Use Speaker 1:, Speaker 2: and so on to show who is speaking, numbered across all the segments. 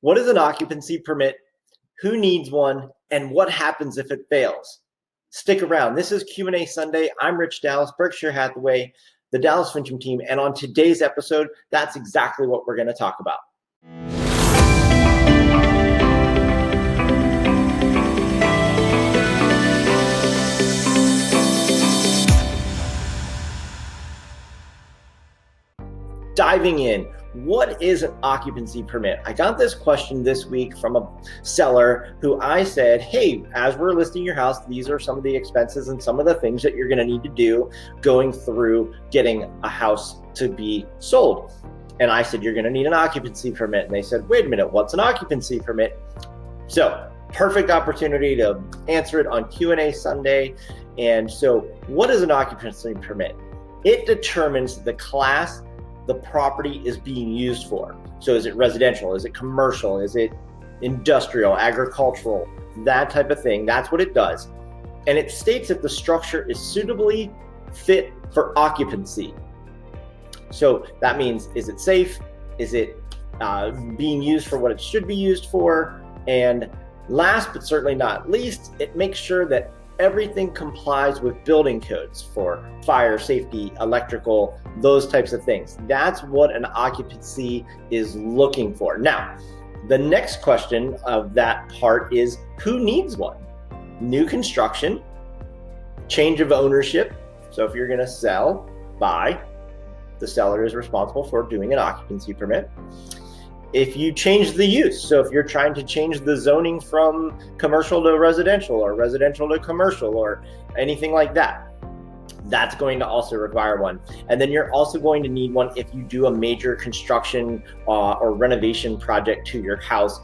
Speaker 1: What is an occupancy permit? Who needs one? And what happens if it fails? Stick around. This is Q&A Sunday. I'm Rich Dallas, Berkshire Hathaway, the Dallas-Fincham team. And on today's episode, that's exactly what we're going to talk about. Diving in, what is an occupancy permit? I got this question this week from a seller who I said, hey, as we're listing your house, these are some of the expenses and some of the things that you're going to need to do going through getting a house to be sold. And I said, you're going to need an occupancy permit. And they said, wait a minute, what's an occupancy permit? So perfect opportunity to answer it on Q&A Sunday. And so what is an occupancy permit? It determines the class the property is being used for. So is it residential? Is it commercial? Is it industrial, agricultural, that type of thing? That's what it does. And it states if the structure is suitably fit for occupancy. So that means, is it safe? Is it being used for what it should be used for? And last but certainly not least, it makes sure that everything complies with building codes for fire, safety, electrical, those types of things. That's what an occupancy is looking for. Now, the next question of that part is, who needs one? New construction, change of ownership. So if you're going to sell, buy, the seller is responsible for doing an occupancy permit. If you change the use, so if you're trying to change the zoning from commercial to residential or residential to commercial or anything like that, that's going to also require one. And then you're also going to need one if you do a major construction or renovation project to your house.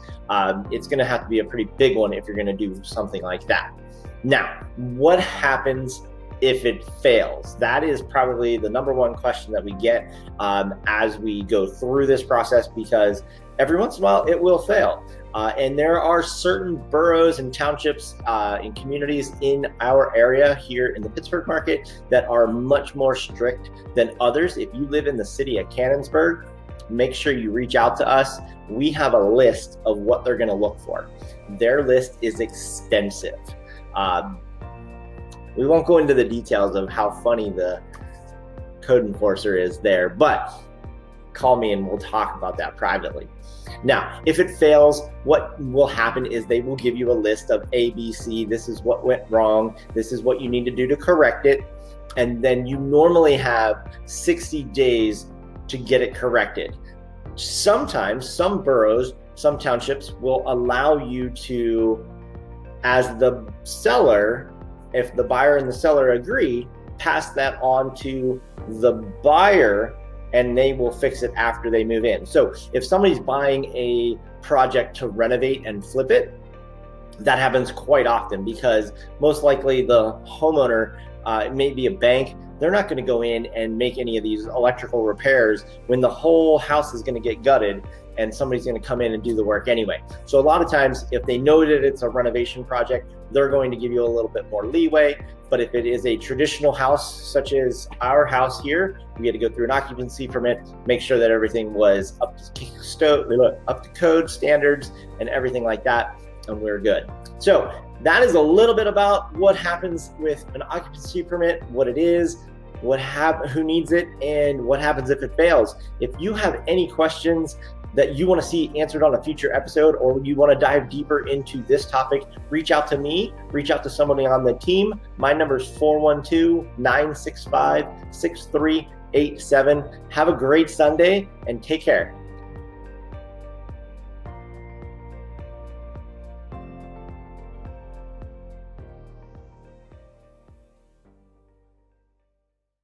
Speaker 1: It's going to have to be a pretty big one if you're going to do something like that. Now, what happens if it fails? That is probably the number one question that we get as we go through this process, because every once in a while it will fail. And there are certain boroughs and townships and communities in our area here in the Pittsburgh market that are much more strict than others. If you live in the city of Canonsburg, make sure you reach out to us. We have a list of what they're going to look for. Their list is extensive. We won't go into the details of how funny the code enforcer is there, but call me and we'll talk about that privately. Now, if it fails, what will happen is they will give you a list of A, B, C. This is what went wrong. This is what you need to do to correct it. And then you normally have 60 days to get it corrected. Sometimes some boroughs, some townships will allow you to, as the seller, if the buyer and the seller agree, pass that on to the buyer and they will fix it after they move in. So if somebody's buying a project to renovate and flip it, that happens quite often because most likely the homeowner, it may be a bank, they're not going to go in and make any of these electrical repairs when the whole house is going to get gutted and somebody's going to come in and do the work anyway. So a lot of times, if they know that it's a renovation project, they're going to give you a little bit more leeway. But if it is a traditional house, such as our house here, we had to go through an occupancy permit, make sure that everything was up to code standards and everything like that, and we're good. So that is a little bit about what happens with an occupancy permit, what it is, who needs it, and what happens if it fails. If you have any questions that you want to see answered on a future episode, or you want to dive deeper into this topic, reach out to me, reach out to somebody on the team. My number is 412-965-6387. Have a great Sunday and take care.